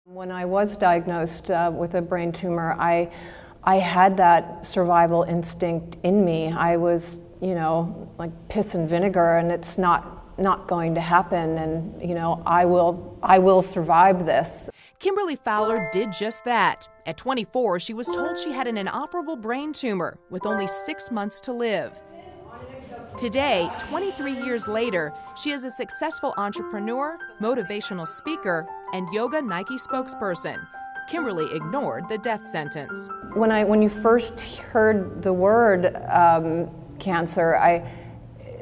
When I was diagnosed with a brain tumor, I had that survival instinct in me. I was, like piss and vinegar, and it's not going to happen, and I will survive this. Kimberly Fowler did just that. At 24, she was told she had an inoperable brain tumor with only 6 months to live. Today, 23 years later, she is a successful entrepreneur, motivational speaker, and yoga Nike spokesperson. Kimberly ignored the death sentence. When you first heard the word cancer,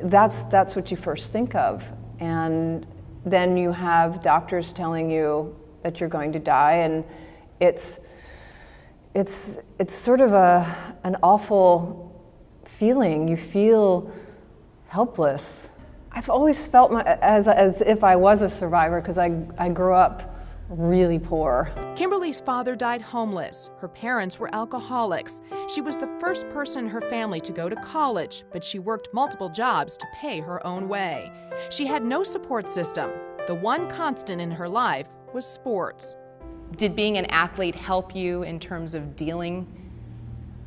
that's what you first think of, and then you have doctors telling you that you're going to die, and it's sort of an awful feeling. You feel helpless. I've always felt as if I was a survivor because I grew up really poor. Kimberly's father died homeless. Her parents were alcoholics. She was the first person in her family to go to college, but she worked multiple jobs to pay her own way. She had no support system. The one constant in her life was sports. Did being an athlete help you in terms of dealing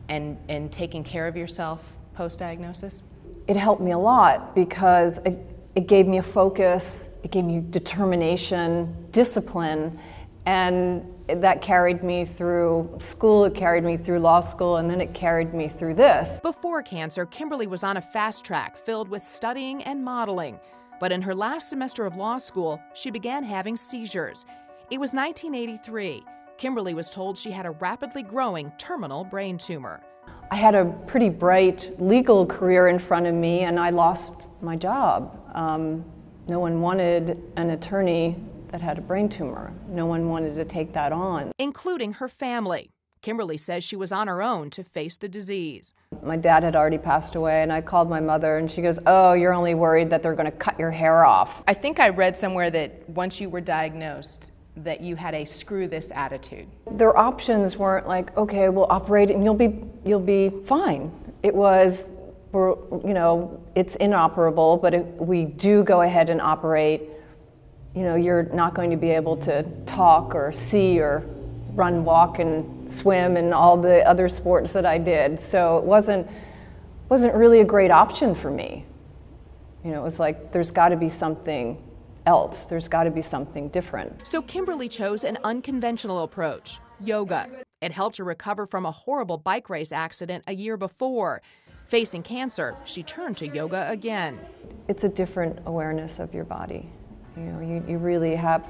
and taking care of yourself post-diagnosis? It helped me a lot because it gave me a focus, it gave me determination, discipline, and that carried me through school, it carried me through law school, and then it carried me through this. Before cancer, Kimberly was on a fast track filled with studying and modeling. But in her last semester of law school, she began having seizures. It was 1983. Kimberly was told she had a rapidly growing terminal brain tumor. I had a pretty bright legal career in front of me, and I lost my job. No one wanted an attorney that had a brain tumor. No one wanted to take that on. Including her family. Kimberly says she was on her own to face the disease. My dad had already passed away, and I called my mother, and she goes, "Oh, you're only worried that they're going to cut your hair off." I think I read somewhere that once you were diagnosed, that you had a screw this attitude. Their options weren't like, okay, we'll operate and you'll be fine. It was, it's inoperable, but if we do go ahead and operate, you're not going to be able to talk or see or run, walk, and swim and all the other sports that I did. So it wasn't really a great option for me. It was like, there's got to be something else. There's got to be something different. So Kimberly chose an unconventional approach, yoga. It helped her recover from a horrible bike race accident a year before. Facing cancer, she turned to yoga again. It's a different awareness of your body. You really have,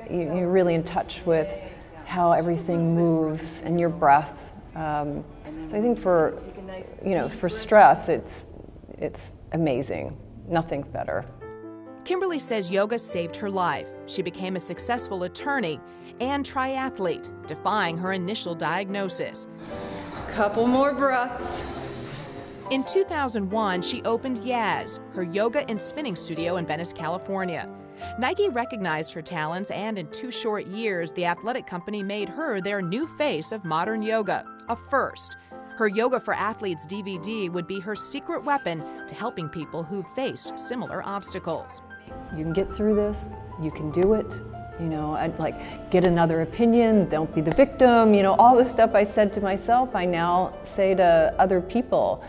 you're really in touch with how everything moves and your breath. So I think for stress, it's amazing. Nothing's better. Kimberly says yoga saved her life. She became a successful attorney and triathlete, defying her initial diagnosis. Couple more breaths. In 2001, she opened Yaz, her yoga and spinning studio in Venice, California. Nike recognized her talents, and in 2 short years, the athletic company made her their new face of modern yoga, a first. Her Yoga for Athletes DVD would be her secret weapon to helping people who've faced similar obstacles. You can get through this, you can do it, I'd like get another opinion, don't be the victim, all the stuff I said to myself, I now say to other people.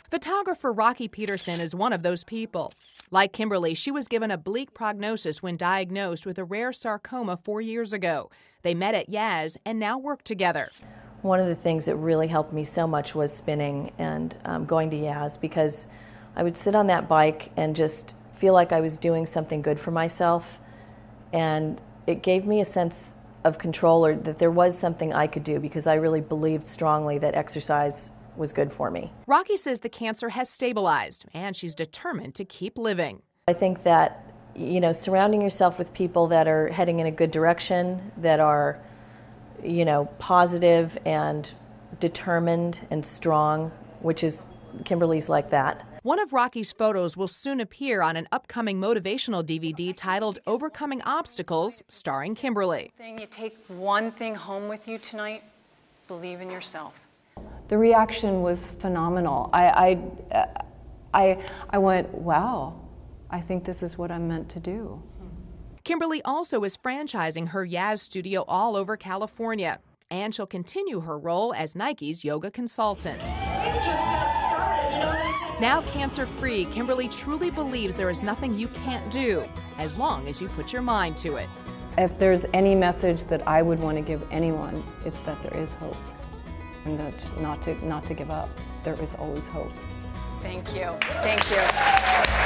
Photographer Rocky Peterson is one of those people. Like Kimberly, she was given a bleak prognosis when diagnosed with a rare sarcoma 4 years ago. They met at Yaz and now work together. One of the things that really helped me so much was spinning and going to Yaz, because I would sit on that bike and just feel like I was doing something good for myself, and it gave me a sense of control, or that there was something I could do, because I really believed strongly that exercise was good for me. Rocky says the cancer has stabilized, and she's determined to keep living. I think that, surrounding yourself with people that are heading in a good direction, that are, positive and determined and strong, which is, Kimberly's like that. One of Rocky's photos will soon appear on an upcoming motivational DVD titled Overcoming Obstacles, starring Kimberly. You take one thing home with you tonight, believe in yourself. the reaction was phenomenal. I went, wow, I think this is what I'm meant to do. Kimberly also is franchising her Yaz studio all over California, and she'll continue her role as Nike's yoga consultant. Now cancer-free, Kimberly truly believes there is nothing you can't do as long as you put your mind to it. If there's any message that I would want to give anyone, it's that there is hope, and that not to give up. There is always hope. Thank you. Thank you.